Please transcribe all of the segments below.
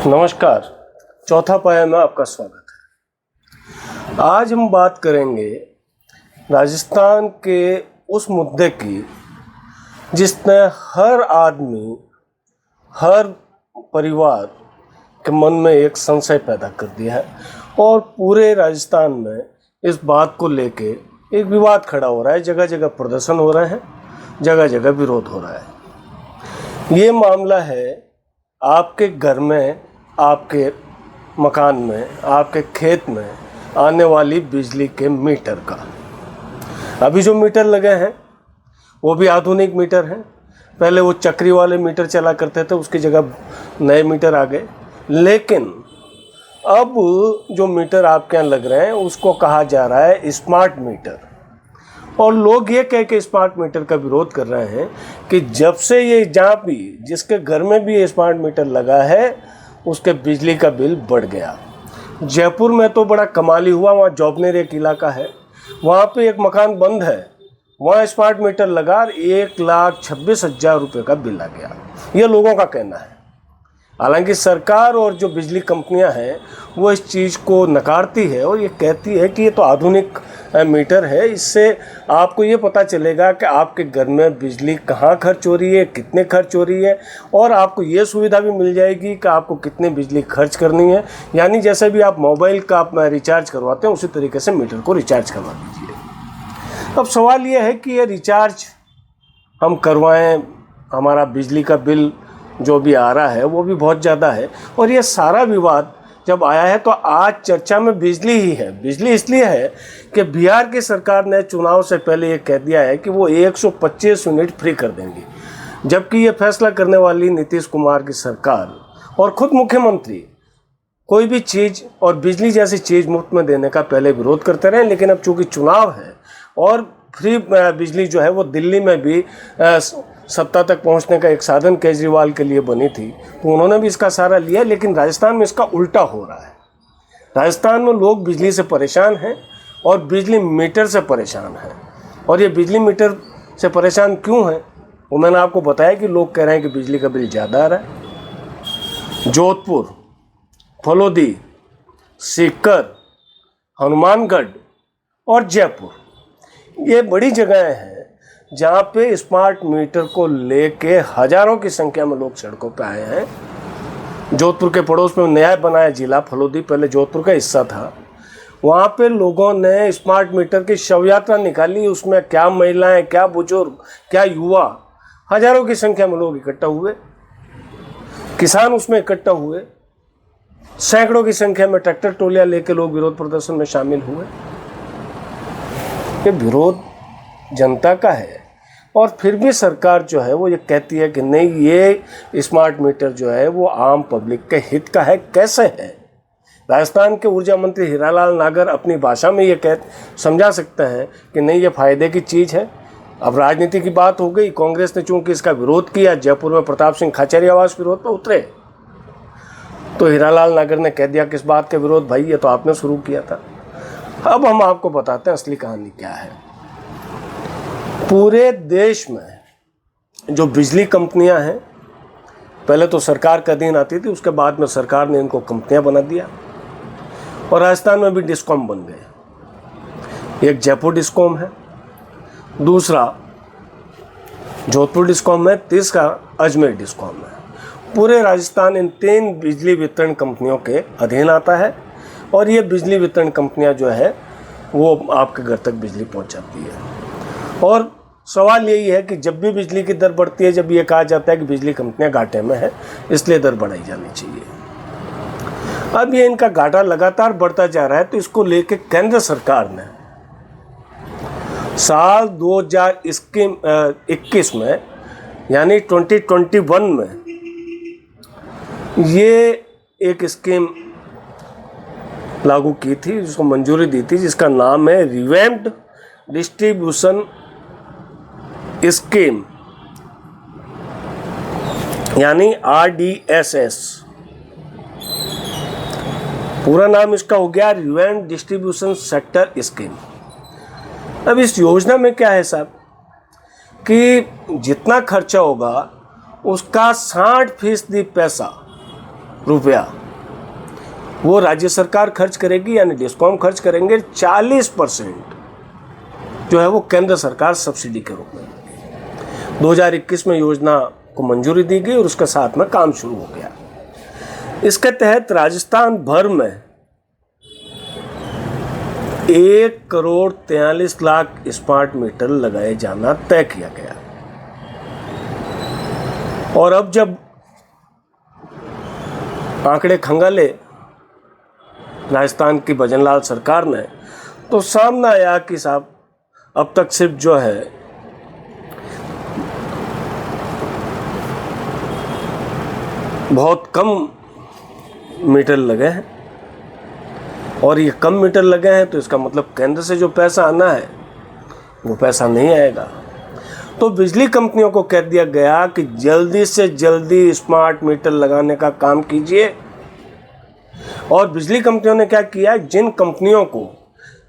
नमस्कार। चौथा पाया में आपका स्वागत है। आज हम बात करेंगे राजस्थान के उस मुद्दे की जिसने हर आदमी, हर परिवार के मन में एक संशय पैदा कर दिया है और पूरे राजस्थान में इस बात को लेके एक विवाद खड़ा हो रहा है। जगह जगह प्रदर्शन हो रहे हैं, जगह जगह विरोध हो रहा है। ये मामला है आपके घर में, आपके मकान में, आपके खेत में आने वाली बिजली के मीटर का। अभी जो मीटर लगे हैं वो भी आधुनिक मीटर हैं। पहले वो चक्री वाले मीटर चला करते थे, उसकी जगह नए मीटर आ गए। लेकिन अब जो मीटर आपके यहाँ लग रहे हैं उसको कहा जा रहा है स्मार्ट मीटर। और लोग ये कह के स्मार्ट मीटर का विरोध कर रहे हैं कि जब से ये जहाँ भी जिसके घर में भी ये स्मार्ट मीटर लगा है उसके बिजली का बिल बढ़ गया। जयपुर में तो बड़ा कमाल ही हुआ। वहाँ जॉबनेर एक इलाका है, वहाँ पे एक मकान बंद है, वहाँ स्मार्ट मीटर लगा 1,26,000 रुपये का बिल आ गया। ये लोगों का कहना है। हालांकि सरकार और जो बिजली कंपनियां हैं वो इस चीज़ को नकारती है और ये कहती है कि ये तो आधुनिक मीटर है, इससे आपको ये पता चलेगा कि आपके घर में बिजली कहाँ खर्च हो रही है, कितने खर्च हो रही है, और आपको ये सुविधा भी मिल जाएगी कि आपको कितनी बिजली खर्च करनी है। यानी जैसे भी आप मोबाइल का आप रिचार्ज करवाते हैं उसी तरीके से मीटर को रिचार्ज करवा दीजिए। अब सवाल ये है कि ये रिचार्ज हम करवाएँ, हमारा बिजली का बिल जो भी आ रहा है वो भी बहुत ज़्यादा है। और ये सारा विवाद जब आया है तो आज चर्चा में बिजली ही है। बिजली इसलिए है कि बिहार की सरकार ने चुनाव से पहले ये कह दिया है कि वो 125 यूनिट फ्री कर देंगी, जबकि ये फैसला करने वाली नीतीश कुमार की सरकार और ख़ुद मुख्यमंत्री कोई भी चीज़ और बिजली जैसी चीज़ मुफ्त में देने का पहले विरोध करते रहे। लेकिन अब चूँकि चुनाव है और फ्री बिजली जो है वो दिल्ली में भी सत्ता तक पहुंचने का एक साधन केजरीवाल के लिए बनी थी, तो उन्होंने भी इसका सहारा लिया। लेकिन राजस्थान में इसका उल्टा हो रहा है। राजस्थान में लोग बिजली से परेशान हैं और बिजली मीटर से परेशान हैं। और ये बिजली मीटर से परेशान क्यों हैं वो मैंने आपको बताया कि लोग कह रहे हैं कि बिजली का बिल ज़्यादा आ रहा है। जोधपुर, फलोदी, सीकर, हनुमानगढ़ और जयपुर ये बड़ी जगहें हैं जहाँ पे स्मार्ट मीटर को लेके हज़ारों की संख्या में लोग सड़कों पे आए हैं। जोधपुर के पड़ोस में नया बनाया जिला फलोदी, पहले जोधपुर का हिस्सा था। वहाँ पे लोगों ने स्मार्ट मीटर की शव यात्रा निकाली। उसमें क्या महिलाएं, क्या बुजुर्ग, क्या युवा, हज़ारों की संख्या में लोग इकट्ठा हुए। किसान उसमें इकट्ठा हुए। सैकड़ों की संख्या में ट्रैक्टर टोलियाँ लेके लोग विरोध प्रदर्शन में शामिल हुए। ये विरोध जनता का है और फिर भी सरकार जो है वो ये कहती है कि नहीं, ये स्मार्ट मीटर जो है वो आम पब्लिक के हित का है। कैसे है? राजस्थान के ऊर्जा मंत्री हीरालाल नागर अपनी भाषा में ये समझा सकते हैं कि नहीं, ये फायदे की चीज़ है। अब राजनीति की बात हो गई। कांग्रेस ने चूंकि इसका विरोध किया, जयपुर में प्रताप सिंह खाचरियावास विरोध पर उतरे, तो हीरालाल नागर ने कह दिया किस बात के विरोध भाई, ये तो आपने शुरू किया था। अब हम आपको बताते हैं असली कहानी क्या है। पूरे देश में जो बिजली कंपनियां हैं, पहले तो सरकार के अधीन आती थी, उसके बाद में सरकार ने इनको कंपनियां बना दिया और राजस्थान में भी डिस्कॉम बन गए। एक जयपुर डिस्कॉम है, दूसरा जोधपुर डिस्कॉम है, तीसरा अजमेर डिस्कॉम है। पूरे राजस्थान इन 3 बिजली वितरण कंपनियों के अधीन आता है और ये बिजली वितरण कंपनियां जो है वो आपके घर तक बिजली पहुंचाती है। और सवाल यही है कि जब भी बिजली की दर बढ़ती है, जब ये कहा जाता है कि बिजली कंपनियां घाटे में है इसलिए दर बढ़ाई जानी चाहिए। अब ये इनका घाटा लगातार बढ़ता जा रहा है, तो इसको लेके केंद्र सरकार ने साल 2021 में यानी 2021 में ये एक स्कीम लागू की थी, जिसको मंजूरी दी थी, जिसका नाम है रिवैम्प्ड डिस्ट्रीब्यूशन स्कीम यानी RDSS। पूरा नाम इसका हो गया रिवैम्प्ड डिस्ट्रीब्यूशन सेक्टर स्कीम। अब इस योजना में क्या है साहब कि जितना खर्चा होगा उसका 60% पैसा रुपया वो राज्य सरकार खर्च करेगी, यानी डिस्कॉम खर्च करेंगे। 40% जो है वो केंद्र सरकार सब्सिडी के रूप में देगी। 2021 में योजना को मंजूरी दी गई और उसके साथ में काम शुरू हो गया। इसके तहत राजस्थान भर में 1,43,00,000 स्मार्ट मीटर लगाए जाना तय किया गया। और अब जब आंकड़े खंगाले राजस्थान की भजनलाल सरकार ने, तो सामने आया कि साहब अब तक सिर्फ जो है बहुत कम मीटर लगे हैं। और ये कम मीटर लगे हैं तो इसका मतलब केंद्र से जो पैसा आना है वो पैसा नहीं आएगा। तो बिजली कंपनियों को कह दिया गया कि जल्दी से जल्दी स्मार्ट मीटर लगाने का काम कीजिए। और बिजली कंपनियों ने क्या किया, जिन कंपनियों को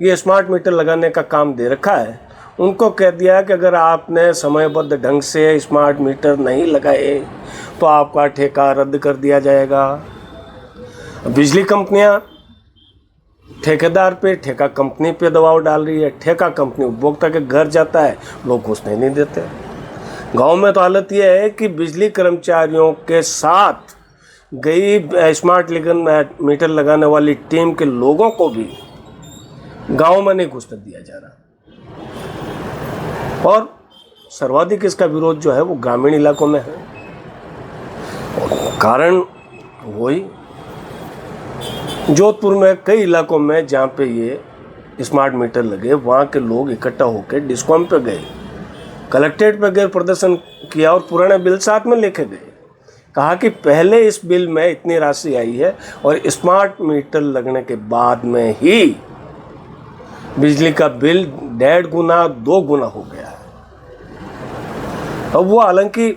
ये स्मार्ट मीटर लगाने का काम दे रखा है उनको कह दिया कि अगर आपने समयबद्ध ढंग से स्मार्ट मीटर नहीं लगाए तो आपका ठेका रद्द कर दिया जाएगा। बिजली कंपनियां ठेकेदार पे, ठेका कंपनी पे दबाव डाल रही है। ठेका कंपनी उपभोक्ता के घर जाता है, लोग घुसने नहीं देते। गांव में तो हालत यह है कि बिजली कर्मचारियों के साथ गई स्मार्ट मीटर लगाने वाली टीम के लोगों को भी गांव में नहीं घुसने दिया जा रहा। और सर्वाधिक इसका विरोध जो है वो ग्रामीण इलाकों में है। और कारण वही, जोधपुर में कई इलाकों में जहाँ पे ये स्मार्ट मीटर लगे, वहाँ के लोग इकट्ठा होकर डिस्कॉम पे गए, कलेक्ट्रेट पे गए, प्रदर्शन किया और पुराने बिल साथ में लेके गए। कहा कि पहले इस बिल में इतनी राशि आई है और स्मार्ट मीटर लगने के बाद में ही बिजली का बिल 1.5 गुना 2 गुना हो गया है। अब वो हालांकि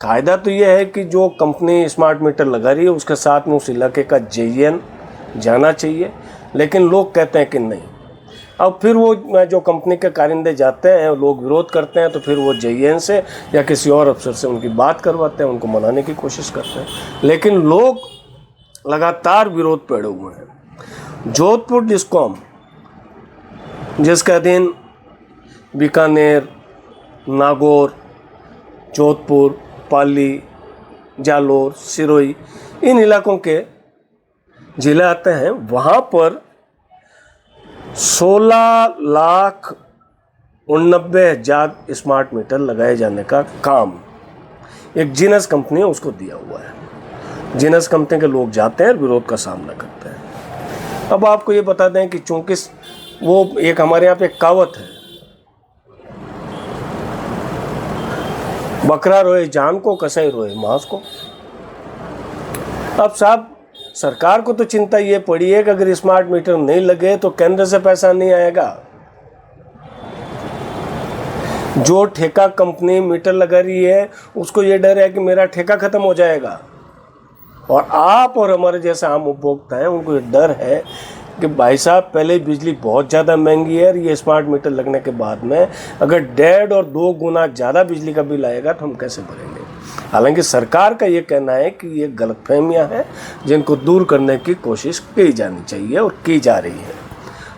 कायदा तो ये है कि जो कंपनी स्मार्ट मीटर लगा रही है उसके साथ में उस इलाके का JN जाना चाहिए, लेकिन लोग कहते हैं कि नहीं। अब फिर वो जो कंपनी के कारिंदे जाते हैं, लोग विरोध करते हैं, तो फिर वो JN से या किसी और अफसर से उनकी बात करवाते हैं, उनको मनाने की कोशिश करते हैं, लेकिन लोग लगातार विरोध पे अड़े हुए हैं। जोधपुर डिस्कॉम, जिसका अधीन बीकानेर, नागौर, जोधपुर, पाली, जालोर, सिरोही, इन इलाकों के जिले आते हैं, वहाँ पर 16,89,000 स्मार्ट मीटर लगाए जाने का काम एक जीनस कंपनी है उसको दिया हुआ है। जीनस कंपनी के लोग जाते हैं, विरोध का सामना करते हैं। अब आपको ये बता दें कि चूंकि वो एक हमारे यहाँ पे कहावत है, बकरा रोए जान को, कसाई रोए मांस को। अब साहब सरकार को तो चिंता ये पड़ी है कि अगर स्मार्ट मीटर नहीं लगे तो केंद्र से पैसा नहीं आएगा। जो ठेका कंपनी मीटर लगा रही है उसको ये डर है कि मेरा ठेका खत्म हो जाएगा, और आप और हमारे जैसे आम उपभोक्ता हैं उनको ये डर है कि भाई साहब पहले बिजली बहुत ज़्यादा महंगी है और ये स्मार्ट मीटर लगने के बाद में अगर 1.5 और 2 गुना ज़्यादा बिजली का बिल आएगा तो हम कैसे भरेंगे। हालांकि सरकार का ये कहना है कि ये गलतफहमियां हैं जिनको दूर करने की कोशिश की जानी चाहिए और की जा रही है।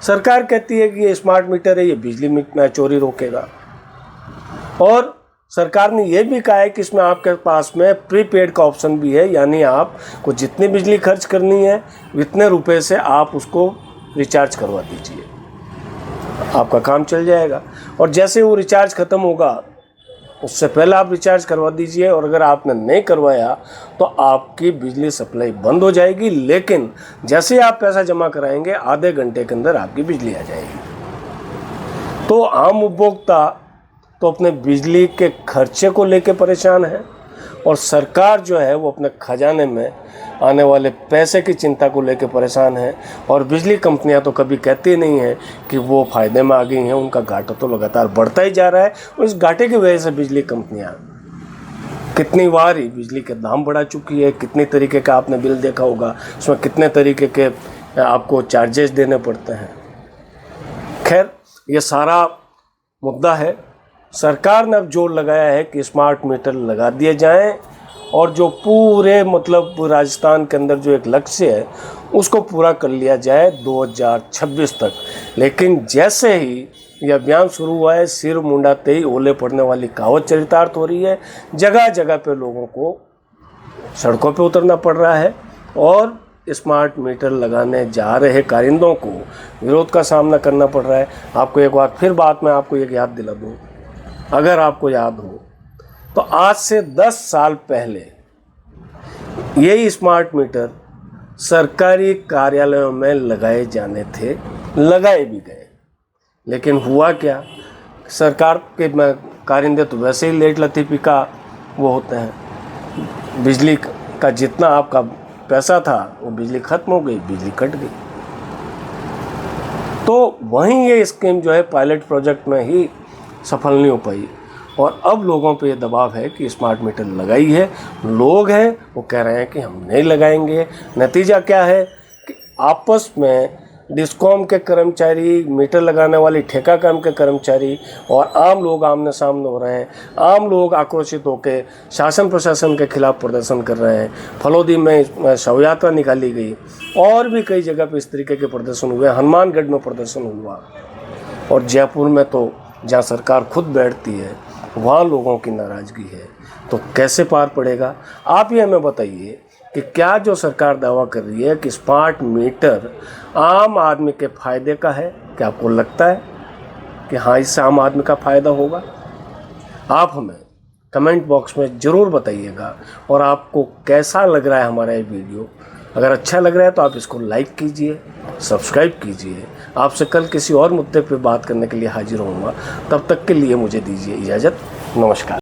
सरकार कहती है कि ये स्मार्ट मीटर है, ये बिजली में चोरी रोकेगा, और सरकार ने यह भी कहा है कि इसमें आपके पास में प्रीपेड का ऑप्शन भी है, यानी आपको जितनी बिजली खर्च करनी है इतने रुपए से आप उसको रिचार्ज करवा दीजिए, आपका काम चल जाएगा। और जैसे वो रिचार्ज ख़त्म होगा उससे पहले आप रिचार्ज करवा दीजिए, और अगर आपने नहीं करवाया तो आपकी बिजली सप्लाई बंद हो जाएगी, लेकिन जैसे आप पैसा जमा कराएंगे आधे घंटे के अंदर आपकी बिजली आ जाएगी। तो आम उपभोक्ता तो अपने बिजली के खर्चे को लेकर परेशान है, और सरकार जो है वो अपने खजाने में आने वाले पैसे की चिंता को लेकर परेशान है। और बिजली कंपनियां तो कभी कहती नहीं हैं कि वो फ़ायदे में आ गई हैं, उनका घाटा तो लगातार बढ़ता ही जा रहा है। और इस घाटे की वजह से बिजली कंपनियां कितनी बार ही बिजली के दाम बढ़ा चुकी है, कितनी तरीके का आपने बिल देखा होगा, उसमें कितने तरीके के आपको चार्जेस देने पड़ते हैं। खैर ये सारा मुद्दा है। सरकार ने अब जोर लगाया है कि स्मार्ट मीटर लगा दिए जाएं और जो पूरे मतलब राजस्थान के अंदर जो एक लक्ष्य है उसको पूरा कर लिया जाए 2026 तक। लेकिन जैसे ही ये अभियान शुरू हुआ है, सिर मुंडाते ही ओले पड़ने वाली कहावत चरितार्थ हो रही है। जगह जगह पे लोगों को सड़कों पे उतरना पड़ रहा है और स्मार्ट मीटर लगाने जा रहे कारिंदों को विरोध का सामना करना पड़ रहा है। आपको एक बार फिर बात मैं आपको एक याद दिला दूँ, अगर आपको याद हो तो आज से 10 साल पहले यही स्मार्ट मीटर सरकारी कार्यालयों में लगाए जाने थे, लगाए भी गए। लेकिन हुआ क्या, सरकार के कारिंदे तो वैसे ही लेट लतीफ़ी का वो होते हैं। बिजली का जितना आपका पैसा था वो बिजली खत्म हो गई, बिजली कट गई। तो वहीं ये स्कीम जो है पायलट प्रोजेक्ट में ही सफल नहीं हो पाई और अब लोगों पे ये दबाव है कि स्मार्ट मीटर लगाई है। लोग हैं वो कह रहे हैं कि हम नहीं लगाएंगे। नतीजा क्या है कि आपस में डिस्कॉम के कर्मचारी, मीटर लगाने वाली ठेका काम के कर्मचारी और आम लोग आमने सामने हो रहे हैं। आम लोग आक्रोशित होकर शासन प्रशासन के खिलाफ प्रदर्शन कर रहे हैं। फलोदी में शव यात्रा निकाली गई और भी कई जगह पर इस तरीके के प्रदर्शन हुए। हनुमानगढ़ में प्रदर्शन हुआ और जयपुर में तो जहाँ सरकार खुद बैठती है वहाँ लोगों की नाराज़गी है। तो कैसे पार पड़ेगा? आप ही हमें बताइए कि क्या जो सरकार दावा कर रही है कि स्मार्ट मीटर आम आदमी के फ़ायदे का है, क्या आपको लगता है कि हाँ इससे आम आदमी का फ़ायदा होगा? आप हमें कमेंट बॉक्स में ज़रूर बताइएगा। और आपको कैसा लग रहा है हमारा ये वीडियो? अगर अच्छा लग रहा है तो आप इसको लाइक कीजिए, सब्सक्राइब कीजिए। आपसे कल किसी और मुद्दे पर बात करने के लिए हाजिर होऊंगा। तब तक के लिए मुझे दीजिए इजाज़त। नमस्कार।